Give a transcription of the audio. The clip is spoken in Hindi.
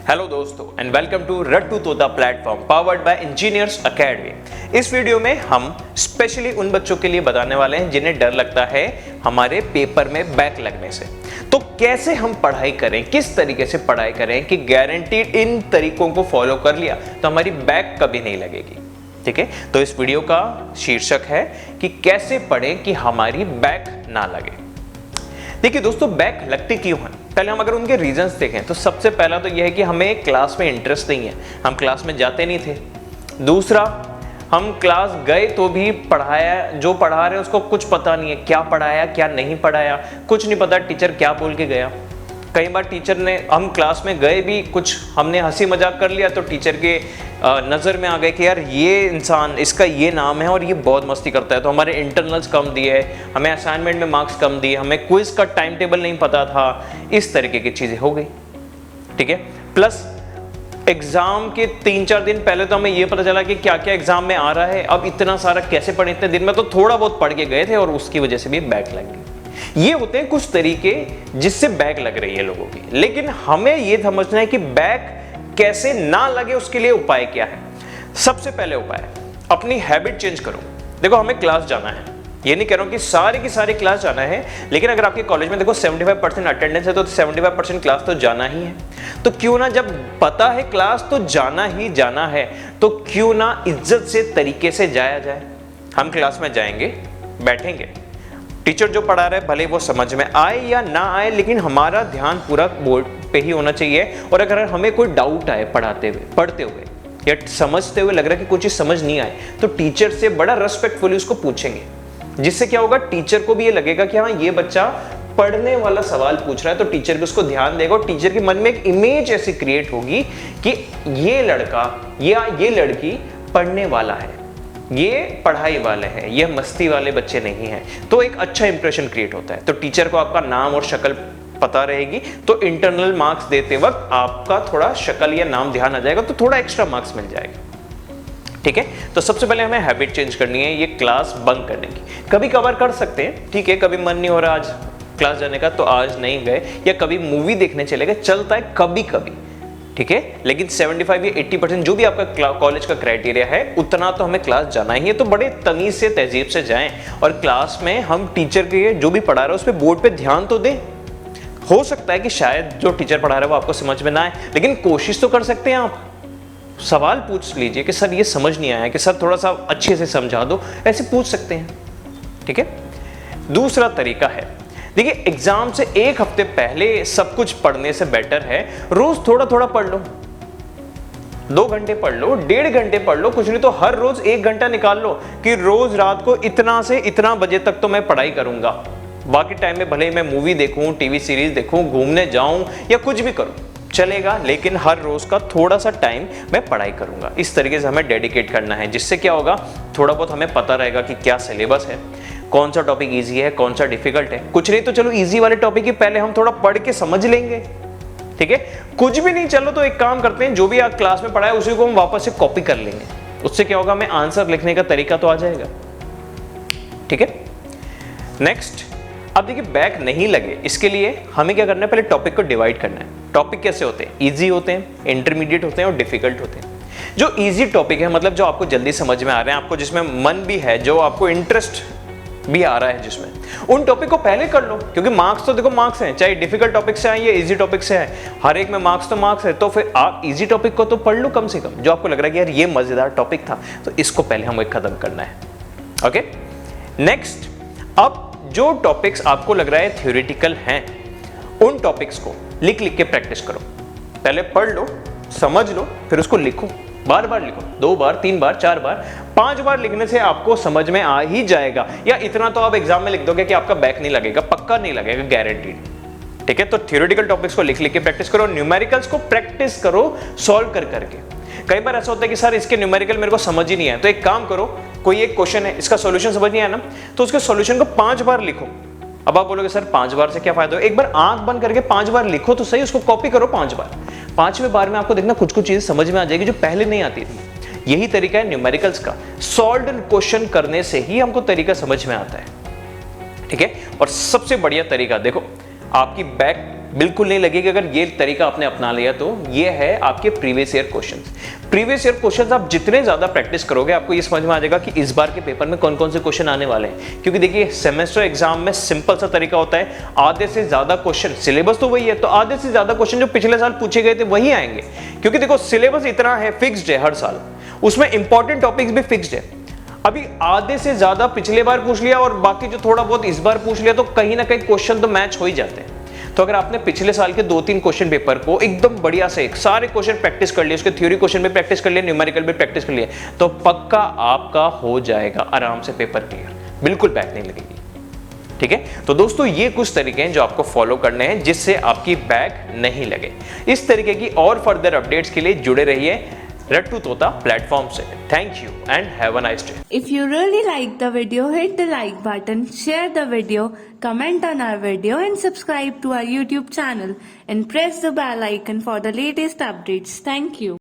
हेलो दोस्तों एंड वेलकम टू रट्टू तोता platform powered by engineers academy. इस वीडियो में हम स्पेशली उन बच्चों के लिए बताने वाले हैं जिन्हें डर लगता है हमारे पेपर में बैक लगने से। तो कैसे हम पढ़ाई करें, किस तरीके से पढ़ाई करें कि गारंटीड इन तरीकों को फॉलो कर लिया तो हमारी बैक कभी नहीं लगेगी। ठीक है, तो इस वीडियो का शीर्षक है कि कैसे पढ़ें कि हमारी बैक ना लगे। देखिए दोस्तों, बैक लगती क्यों है? पहले हम अगर उनके रीजंस देखें तो सबसे पहला तो यह है कि हमें क्लास में इंटरेस्ट नहीं है, हम क्लास में जाते नहीं थे। दूसरा, हम क्लास गए तो भी पढ़ाया जो पढ़ा रहे हैं उसको कुछ पता नहीं है, क्या पढ़ाया क्या नहीं पढ़ाया कुछ नहीं पता, टीचर क्या बोल के गया। कई बार टीचर ने, हम क्लास में गए भी, कुछ हमने हंसी मजाक कर लिया तो टीचर के नज़र में आ गए कि यार ये इंसान, इसका ये नाम है और ये बहुत मस्ती करता है, तो हमारे इंटरनल्स कम दिए, हमें असाइनमेंट में मार्क्स कम दिए, हमें क्विज का टाइम टेबल नहीं पता था, इस तरीके की चीज़ें हो गई। ठीक है, प्लस एग्जाम के 3-4 दिन पहले तो हमें ये पता चला कि क्या क्या एग्जाम में आ रहा है, अब इतना सारा कैसे पढ़े इतने दिन में, तो थोड़ा बहुत पढ़ के गए थे और उसकी वजह से भी बैक लग गई। ये होते हैं कुछ तरीके जिससे बैक लग रही है लोगों की, लेकिन हमें यह समझना है कि बैक कैसे ना लगे, उसके लिए उपाय क्या है। सबसे पहले उपाय, अपनी हैबिट चेंज करो। देखो, हमें क्लास जाना है, ये नहीं कह रहा हूं कि सारी की सारी क्लास जाना है, लेकिन अगर आपके कॉलेज में देखो 75% अटेंडेंस है तो 75% क्लास तो जाना ही है। तो क्यों ना, जब पता है क्लास तो जाना ही जाना है, तो क्यों ना इज्जत से तरीके से जाया जाए। हम क्लास में जाएंगे, बैठेंगे, टीचर जो पढ़ा रहे भले वो समझ में आए या ना आए, लेकिन हमारा ध्यान पूरा बोर्ड पे ही होना चाहिए। और अगर हमें कोई डाउट आए पढ़ते हुए या समझते हुए लग रहा है कि कुछ चीज समझ नहीं आए, तो टीचर से बड़ा रेस्पेक्टफुली उसको पूछेंगे, जिससे क्या होगा, टीचर को भी ये लगेगा कि हाँ ये बच्चा पढ़ने वाला सवाल पूछ रहा है, तो टीचर भी उसको ध्यान देगा और टीचर के मन में एक इमेज ऐसी क्रिएट होगी कि ये लड़का या ये लड़की पढ़ने वाला है, ये पढ़ाई वाले हैं, ये मस्ती वाले बच्चे नहीं हैं। तो एक अच्छा इंप्रेशन क्रिएट होता है। तो टीचर को आपका नाम और शक्ल पता रहेगी, तो इंटरनल मार्क्स देते वक्त आपका थोड़ा शक्ल या नाम ध्यान आ जाएगा, तो थोड़ा एक्स्ट्रा मार्क्स मिल जाएगा। ठीक है, तो सबसे पहले हमें हैबिट चेंज करनी है, ये क्लास बंक करने की। कभी कभार कर सकते हैं, ठीक है, कभी मन नहीं हो रहा आज क्लास जाने का तो आज नहीं गए, या कभी मूवी देखने चले गए, चलता है कभी कभी। ठीक है, लेकिन 75 या 80% जो भी आपका कॉलेज का क्राइटेरिया है उतना तो हमें क्लास जाना ही है। तो बड़े तमीज से, तहजीब से जाएं और क्लास में हम टीचर के जो भी पढ़ा रहे हैं उस पर बोर्ड पे ध्यान तो दें। हो सकता है कि शायद जो टीचर पढ़ा रहा है वो आपको समझ में ना आए, लेकिन कोशिश तो कर सकते हैं आप। सवाल पूछ लीजिए कि सर ये समझ नहीं आया, कि सर थोड़ा सा अच्छे से समझा दो, ऐसे पूछ सकते हैं। ठीक है, दूसरा तरीका है, देखिए एग्जाम से एक हफ्ते पहले सब कुछ पढ़ने से बेटर है रोज थोड़ा थोड़ा पढ़ लो। 2 घंटे पढ़ लो, 1.5 घंटे पढ़ लो, कुछ नहीं तो हर रोज 1 घंटा निकाल लो कि रोज रात को इतना से इतना बजे तक तो मैं पढ़ाई करूंगा। बाकी टाइम में भले ही मैं मूवी देखूं, टीवी सीरीज देखूं, घूमने जाऊं या कुछ भी करूं, चलेगा, लेकिन हर रोज का थोड़ा सा टाइम मैं पढ़ाई करूंगा। इस तरीके से हमें डेडिकेट करना है, जिससे क्या होगा, थोड़ा बहुत हमें पता रहेगा कि क्या सिलेबस है, कौन सा टॉपिक इजी है, कौन सा डिफिकल्ट है। कुछ नहीं तो चलो इजी वाले टॉपिक ही पहले हम थोड़ा पढ़ के समझ लेंगे। ठीक है, कुछ भी नहीं, चलो तो एक काम करते हैं, जो भी आप क्लास में पढ़ा है उसी को हम वापस से कॉपी कर लेंगे। उससे क्या होगा, हमें आंसर लिखने का तरीका तो आ जाएगा। ठीक है, नेक्स्ट, अब देखिए बैक नहीं लगे इसके लिए हमें क्या करना है, पहले टॉपिक को डिवाइड करना है। टॉपिक कैसे होते हैं, इजी होते हैं, इंटरमीडिएट होते हैं और डिफिकल्ट होते हैं। जो इजी टॉपिक है, मतलब जो आपको जल्दी समझ में आ रहे हैं, आपको जिसमें मन भी है, जो आपको इंटरेस्ट भी आ रहा है जिसमें, उन टॉपिक को पहले कर लो, क्योंकि मार्क्स तो देखो मार्क्स हैं, चाहे डिफिकल्ट टॉपिक से आए या इजी टॉपिक से आए, हर एक में मार्क्स तो मार्क्स है। तो फिर आप इजी टॉपिक को तो पढ़ लो कम से कम, जो आपको लग रहा है कि यार ये मजेदार टॉपिक था, तो इसको पहले हमें खत्म करना है। ओके, नेक्स्ट, अब जो टॉपिक्स आपको लग रहा है थ्योरेटिकल हैं, उन टॉपिक्स को लिख लिख के प्रैक्टिस करो। पहले पढ़ लो, समझ लो, फिर उसको लिखो, बार बार लिखो, 2 बार, 3 बार, 4 बार, 5 बार लिखने से आपको समझ में आ ही जाएगा। या इतना तो आप एग्जाम में लिख दोगे कि आपका बैक नहीं लगेगा, पक्का नहीं लगेगा, गारंटीड। ठीक है, तो थ्योरेटिकल टॉपिक्स को लिख लिख के प्रैक्टिस करो, न्यूमेरिकल्स को प्रैक्टिस करो सॉल्व कर करके। कई बार ऐसा होता है कि सर इसके न्यूमेरिकल मेरे को समझ ही नहीं है, तो एक काम करो, कोई एक क्वेश्चन है, इसका सॉल्यूशन समझ नहीं आया ना, तो उसके सॉल्यूशन को 5 बार लिखो। अब आप बोलोगे सर 5 बार से क्या फायदा हो, एक बार आंख बंद करके 5 बार लिखो तो सही, उसको कॉपी करो 5 बार। 5वें बार में आपको देखना कुछ कुछ चीजें समझ में आ जाएगी जो पहले नहीं आती थी। यही तरीका है न्यूमेरिकल्स का, सॉल्व्ड क्वेश्चन करने से ही हमको तरीका समझ में आता है। ठीक है, और सबसे बढ़िया तरीका देखो, आपकी बैक बिल्कुल नहीं लगेगी अगर ये तरीका आपने अपना लिया तो। ये है आपके previous year questions. Previous year questions आप जितने ज्यादा प्रैक्टिस करोगे आपको ये समझ में आ जाएगा कि इस बार के पेपर में कौन कौन से क्वेश्चन आने वाले हैं। क्योंकि देखिए सेमेस्टर एग्जाम में सिंपल सा तरीका होता है, आधे से ज्यादा क्वेश्चन, सिलेबस तो वही है तो आधे से ज्यादा क्वेश्चन जो पिछले साल पूछे गए थे वही आएंगे। क्योंकि देखो सिलेबस इतना है, फिक्स्ड है हर साल, उसमें इंपॉर्टेंट टॉपिक्स भी फिक्स्ड है। अभी आधे से ज्यादा पिछले बार पूछ लिया और बाकी जो थोड़ा बहुत इस बार पूछ लिया तो कहीं ना कहीं क्वेश्चन तो मैच हो ही जाते हैं। तो अगर आपने पिछले साल के 2-3 क्वेश्चन पेपर को एकदम बढ़िया से सारे क्वेश्चन प्रैक्टिस कर लिए, उसके थ्योरी क्वेश्चन भी प्रैक्टिस कर लिए, न्यूमेरिकल भी प्रैक्टिस कर लिए, तो पक्का आपका हो जाएगा आराम से पेपर क्लियर, बिल्कुल बैक नहीं लगेगी। ठीक है, तो दोस्तों ये कुछ तरीके हैं जो आपको फॉलो करने हैं जिससे आपकी बैक नहीं लगे। इस तरीके की और फर्दर अपडेट्स के लिए जुड़े रहिए रट टू तोता प्लेटफॉर्म से। Thank you and have a nice day. If you really like the video, hit the like button, share the video, comment on our video and subscribe to our YouTube channel and press the bell icon for the latest updates. Thank you.